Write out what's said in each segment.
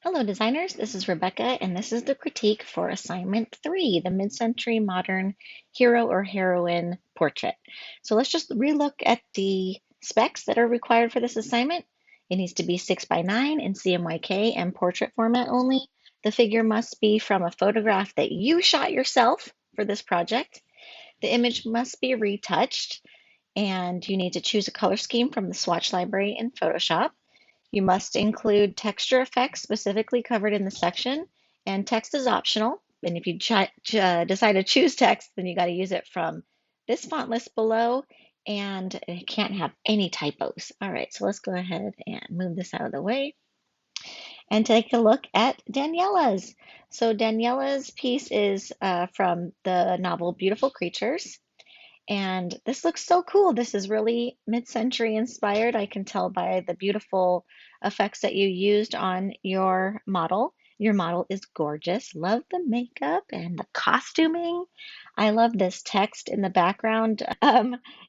Hello, designers. This is Rebecca, and this is the critique for assignment 3, the mid-century modern hero or heroine portrait. So let's just relook at the specs that are required for this assignment. It needs to be 6 by 9 in CMYK and portrait format only. The figure must be from a photograph that you shot yourself for this project. The image must be retouched, and you need to choose a color scheme from the swatch library in Photoshop. You must include texture effects specifically covered in the section, and text is optional. And if you decide to choose text, then you got to use it from this font list below, and it can't have any typos. All right, so let's go ahead and move this out of the way and take a look at Daniela's. So Daniela's piece is from the novel Beautiful Creatures. And this looks so cool. This is really mid-century inspired. I can tell by the beautiful effects that you used on your model. Your model is gorgeous. Love the makeup and the costuming. I love this text in the background.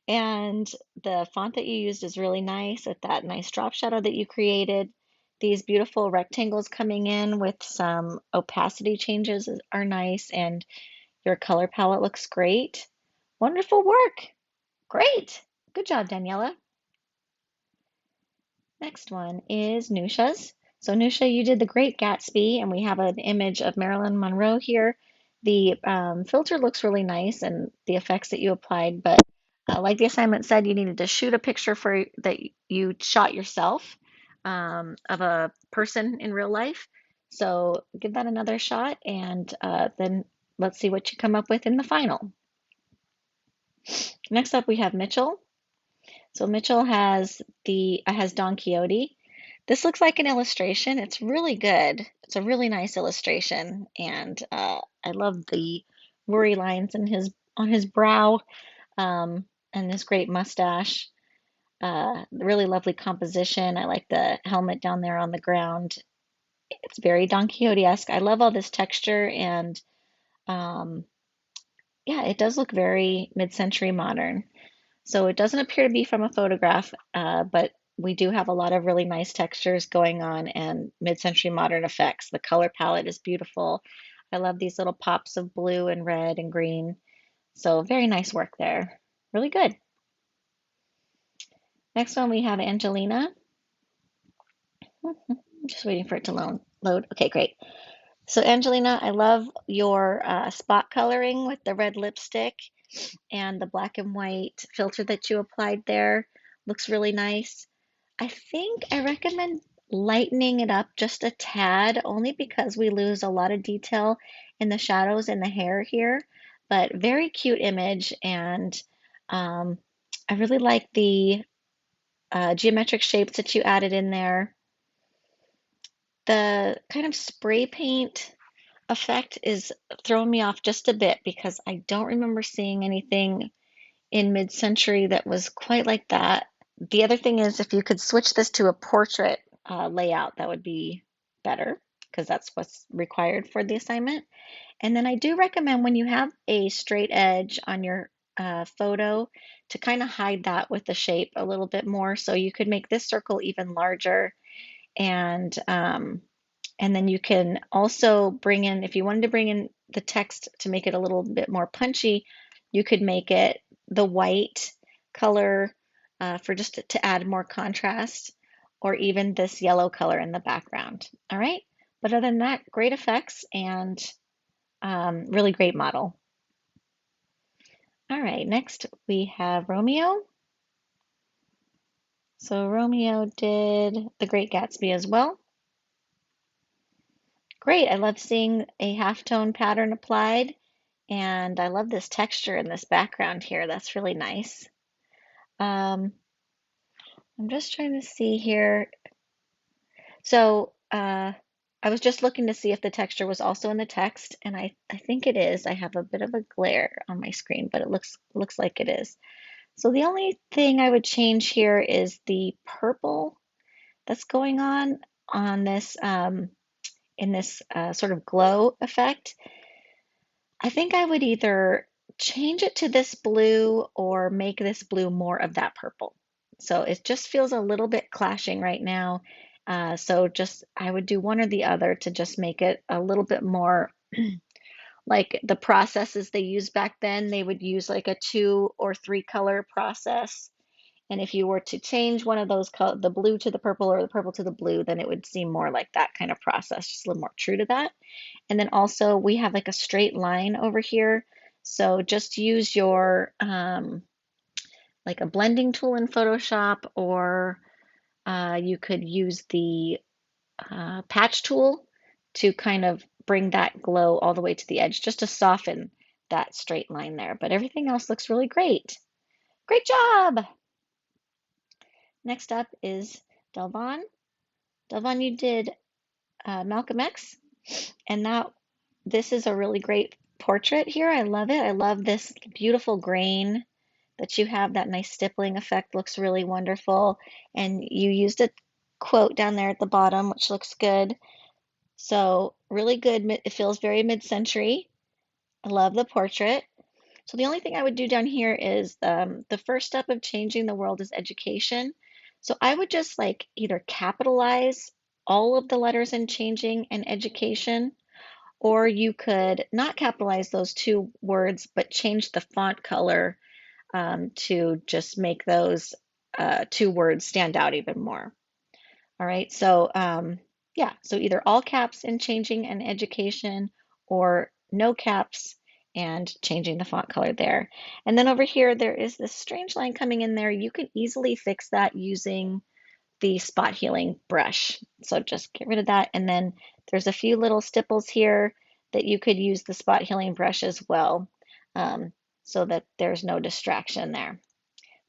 And the font that you used is really nice with that nice drop shadow that you created. These beautiful rectangles coming in with some opacity changes are nice, and your color palette looks great. Wonderful work. Great. Good job, Daniela. Next one is Nusha's. So Nusha, you did the Great Gatsby, and we have an image of Marilyn Monroe here. The filter looks really nice and the effects that you applied, but like the assignment said, you needed to shoot a picture for that you shot yourself of a person in real life. So give that another shot, and then let's see what you come up with in the final. Next up, we have Mitchell. So Mitchell has Don Quixote. This looks like an illustration. It's really good. It's a really nice illustration, and I love the worry lines in his on his brow, and this great mustache. Really lovely composition. I like the helmet down there on the ground. It's very Don Quixote-esque. I love all this texture, and um, yeah, it does look very mid-century modern. So it doesn't appear to be from a photograph, but we do have a lot of really nice textures going on and mid-century modern effects. The color palette is beautiful. I love these little pops of blue and red and green. So very nice work there. Really good. Next one we have Angelina. Just waiting for it to load. Okay, great. So Angelina, I love your spot coloring with the red lipstick and the black and white filter that you applied there. Looks really nice. I think I recommend lightening it up just a tad, only because we lose a lot of detail in the shadows and the hair here. But very cute image, and um, I really like the geometric shapes that you added in there. The kind of spray paint effect is throwing me off just a bit because I don't remember seeing anything in mid-century that was quite like that. The other thing is if you could switch this to a portrait layout, that would be better because that's what's required for the assignment. And then I do recommend when you have a straight edge on your photo to kind of hide that with the shape a little bit more. So you could make this circle even larger, and and then you can also bring in, if you wanted to bring in the text to make it a little bit more punchy, you could make it the white color for just to add more contrast, or even this yellow color in the background. All right. But other than that, great effects and really great model. All right. Next, we have Romeo. So Romeo did The Great Gatsby as well. Great. I love seeing a halftone pattern applied. And I love this texture in this background here. That's really nice. Um, I'm just trying to see here. So I was just looking to see if the texture was also in the text, and I think it is. I have a bit of a glare on my screen, but it looks like it is. So the only thing I would change here is the purple that's going on this in this sort of glow effect. I think I would either change it to this blue or make this blue more of that purple. So it just feels a little bit clashing right now. So just I would do one or the other to just make it a little bit more like the processes they used back then. They would use like a 2 or 3 color process. And if you were to change one of those, the blue to the purple or the purple to the blue, then it would seem more like that kind of process, just a little more true to that. And then also we have like a straight line over here. So just use your like a blending tool in Photoshop, or you could use the patch tool to kind of bring that glow all the way to the edge, just to soften that straight line there. But everything else looks really great. Great job! Next up is Delvon. Delvon, you did Malcolm X, and this is a really great portrait here. I love it. I love this beautiful grain that you have. That nice stippling effect looks really wonderful. And you used a quote down there at the bottom, which looks good. So really good. It feels very mid-century. I love the portrait. So the only thing I would do down here is the first step of changing the world is education. So I would just like either capitalize all of the letters in changing and education, or you could not capitalize those 2 words, but change the font color to just make those 2 words stand out even more. All right, so yeah, so either all caps in changing and education, or no caps and changing the font color there. And then over here, there is this strange line coming in there. You can easily fix that using the spot healing brush. So just get rid of that. And then there's a few little stipples here that you could use the spot healing brush as well, so that there's no distraction there.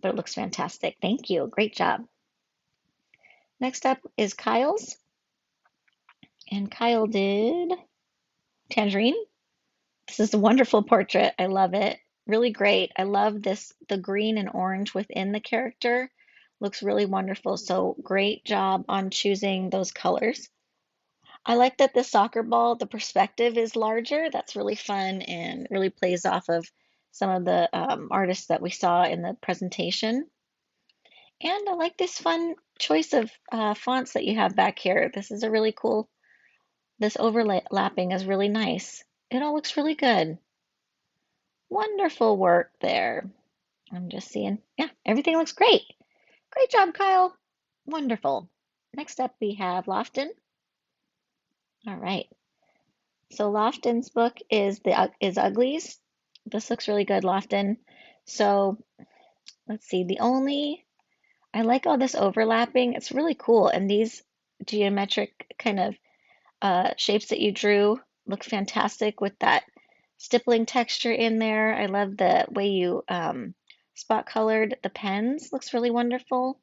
But it looks fantastic. Thank you. Great job. Next up is Kyle's. And Kyle did Tangerine. This is a wonderful portrait. I love it. Really great. I love this, the green and orange within the character. Looks really wonderful. So great job on choosing those colors. I like that the soccer ball, the perspective is larger. That's really fun and really plays off of some of the artists that we saw in the presentation. And I like this fun choice of fonts that you have back here. This is a really cool, this overlapping is really nice. It all looks really good. Wonderful work there. I'm just seeing, yeah, everything looks great. Great job, Kyle. Wonderful. Next up, we have Lofton. All right. So Lofton's book is Uglies. This looks really good, Lofton. So let's see. I like all this overlapping. It's really cool. And these geometric kind of shapes that you drew look fantastic with that stippling texture in there. I love the way you spot colored the pens. Looks really wonderful.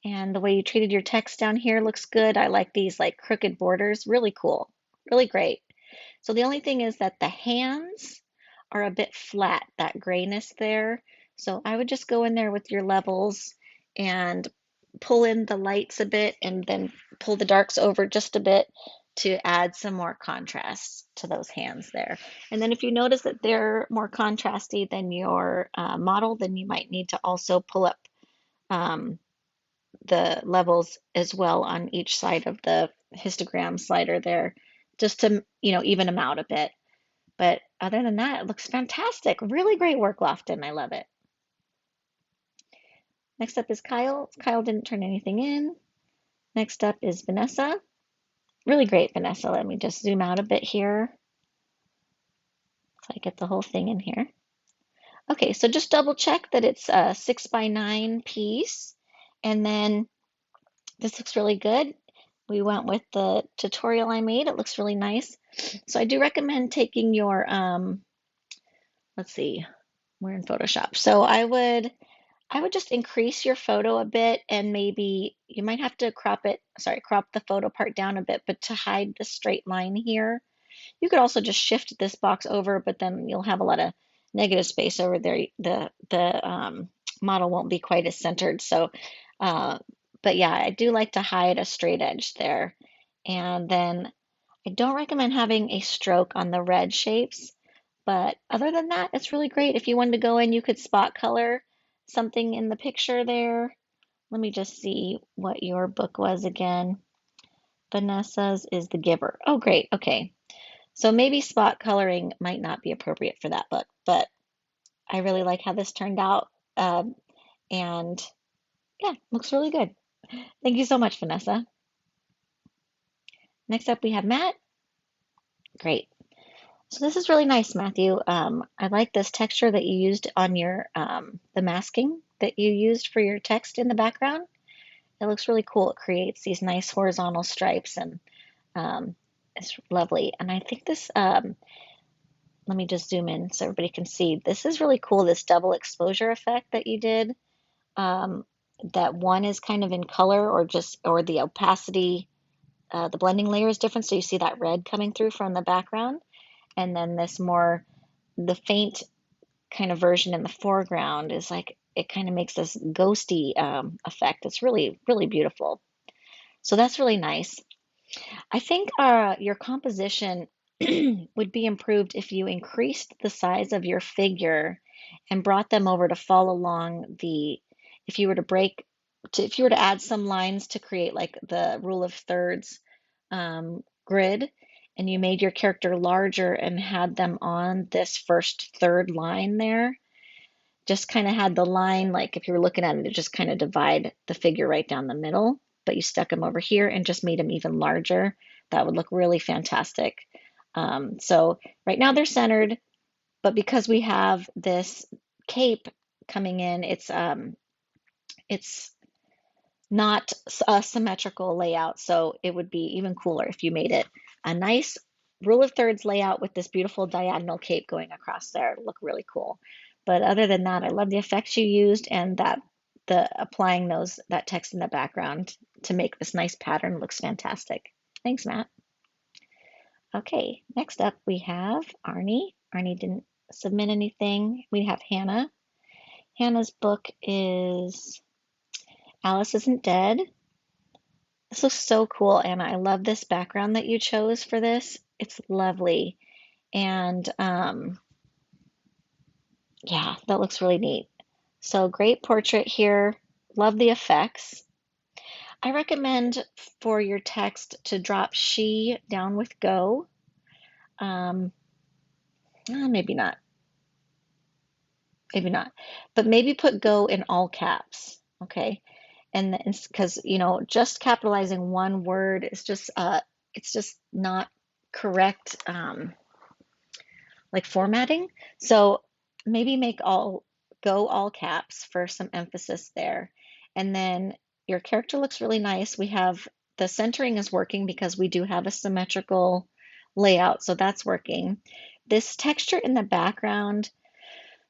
And the way you treated your text down here looks good. I like these like crooked borders. Really cool. Really great. So the only thing is that the hands are a bit flat, that grayness there. So I would just go in there with your levels and pull in the lights a bit, and then pull the darks over just a bit to add some more contrast to those hands there. And then if you notice that they're more contrasty than your model, then you might need to also pull up um, the levels as well on each side of the histogram slider there, just to, even them out a bit. But other than that, it looks fantastic. Really great work, Lofton. I love it. Next up is Kyle. Kyle didn't turn anything in. Next up is Vanessa. Really great, Vanessa. Let me just zoom out a bit here so I get the whole thing in here. Okay, so just double check that it's a 6x9 piece. And then this looks really good. We went with the tutorial I made. It looks really nice. So I do recommend taking your, let's see, we're in Photoshop. So I would just increase your photo a bit, and maybe you might have to crop the photo part down a bit, but to hide the straight line here. You could also just shift this box over, but then you'll have a lot of negative space over there. The model won't be quite as centered. So, but yeah, I do like to hide a straight edge there. And then I don't recommend having a stroke on the red shapes, but other than that, it's really great. If you wanted to go in, you could spot color something in the picture there. Let me just see what your book was again. Vanessa's is The Giver. Oh, great. Okay. So maybe spot coloring might not be appropriate for that book, but I really like how this turned out. Um, and yeah, looks really good. Thank you so much, Vanessa. Next up, we have Matt. Great. So this is really nice, Matthew. I like this texture that you used on your the masking that you used for your text in the background. It looks really cool. It creates these nice horizontal stripes and it's lovely. And I think this, let me just zoom in so everybody can see. This is really cool, this double exposure effect that you did. Um, that one is kind of in color or the opacity, the blending layer is different. So you see that red coming through from the background. And then the faint kind of version in the foreground is like, it kind of makes this ghosty effect. It's really, really beautiful. So that's really nice. I think your composition would be improved if you increased the size of your figure and brought them over to fall along if you were to if you were to add some lines to create like the rule of thirds grid, and you made your character larger and had them on this first third line there, just kind of had the line, like if you were looking at it, it just kind of divide the figure right down the middle, but you stuck them over here and just made them even larger. That would look really fantastic. So right now they're centered, but because we have this cape coming in, it's not a symmetrical layout. So it would be even cooler if you made it a nice rule of thirds layout with this beautiful diagonal cape going across there. It'd look really cool. But other than that, I love the effects you used and that the applying that text in the background to make this nice pattern looks fantastic. Thanks, Matt. Okay, next up we have Arnie. Arnie didn't submit anything. We have Hannah. Hannah's book is Alice Isn't Dead. This looks so cool, Anna. I love this background that you chose for this. It's lovely. And yeah, that looks really neat. So great portrait here. Love the effects. I recommend for your text to drop she down with go. Um, maybe not, maybe not, but maybe put go in all caps. Okay. And because, just capitalizing one word is it's just not correct. Like formatting. So maybe make all caps for some emphasis there. And then your character looks really nice. We have the centering is working because we do have a symmetrical layout, so that's working. This texture in the background.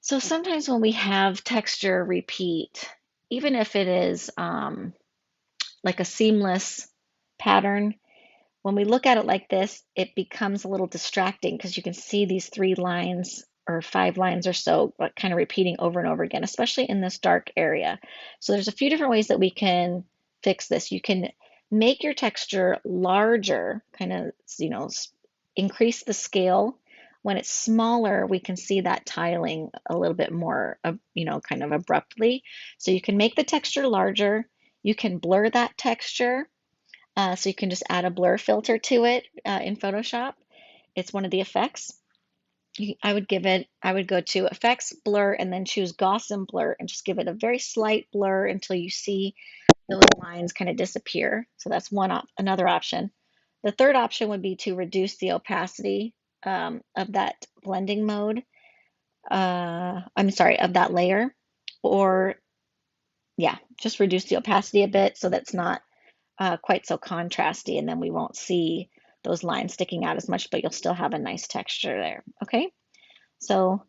So sometimes when we have texture repeat, even if it is like a seamless pattern, when we look at it like this, it becomes a little distracting because you can see these 3 lines or 5 lines or so, but kind of repeating over and over again, especially in this dark area. So there's a few different ways that we can fix this. You can make your texture larger, kind of, increase the scale. When it's smaller, we can see that tiling a little bit more, kind of abruptly. So you can make the texture larger. You can blur that texture, so you can just add a blur filter to it in Photoshop. It's one of the effects. I would go to Effects, Blur, and then choose Gaussian Blur and just give it a very slight blur until you see those lines kind of disappear. So that's another option. The third option would be to reduce the opacity of that blending mode. I'm sorry, of that layer, or yeah, just reduce the opacity a bit so that's not quite so contrasty, and then we won't see those lines sticking out as much, but you'll still have a nice texture there. Okay, so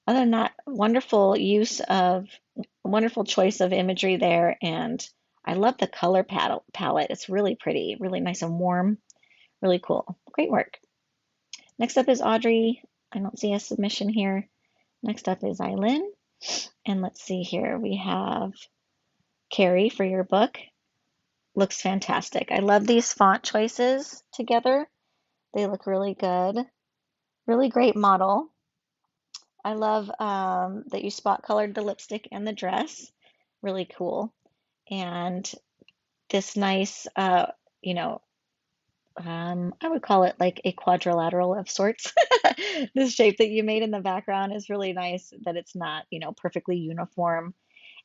other than that, wonderful choice of imagery there, and I love the color palette. It's really pretty, really nice and warm, really cool. Great work. Next up is Audrey. I don't see a submission here. Next up is Eileen, and let's see here. We have Carrie for your book. Looks fantastic. I love these font choices together. They look really good. Really great model. I love that you spot colored the lipstick and the dress. Really cool. And this nice, you know, I would call it like a quadrilateral of sorts. This shape that you made in the background is really nice that it's not, perfectly uniform.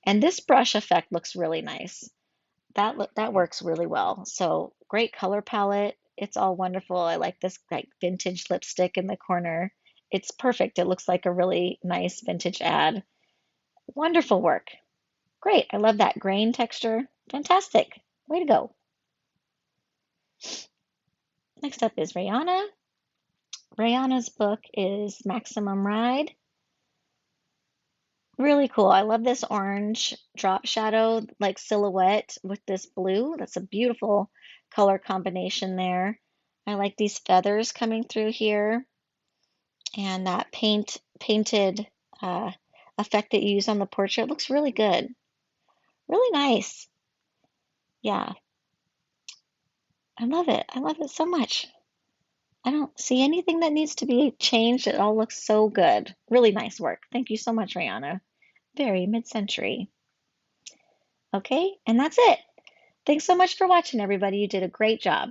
And this brush effect looks really nice. That works really well. So great color palette. It's all wonderful. I like this like vintage lipstick in the corner. It's perfect. It looks like a really nice vintage ad. Wonderful work. Great. I love that grain texture. Fantastic. Way to go. Next up is Rihanna. Rihanna's book is Maximum Ride. Really cool. I love this orange drop shadow like silhouette with this blue. That's a beautiful color combination there. I like these feathers coming through here and that painted uh, effect that you use on the portrait looks really good. Really nice. Yeah, I love it. I love it so much. I don't see anything that needs to be changed. It all looks so good. Really nice work. Thank you so much, Rihanna. Very mid-century. Okay, and that's it. Thanks so much for watching, everybody. You did a great job.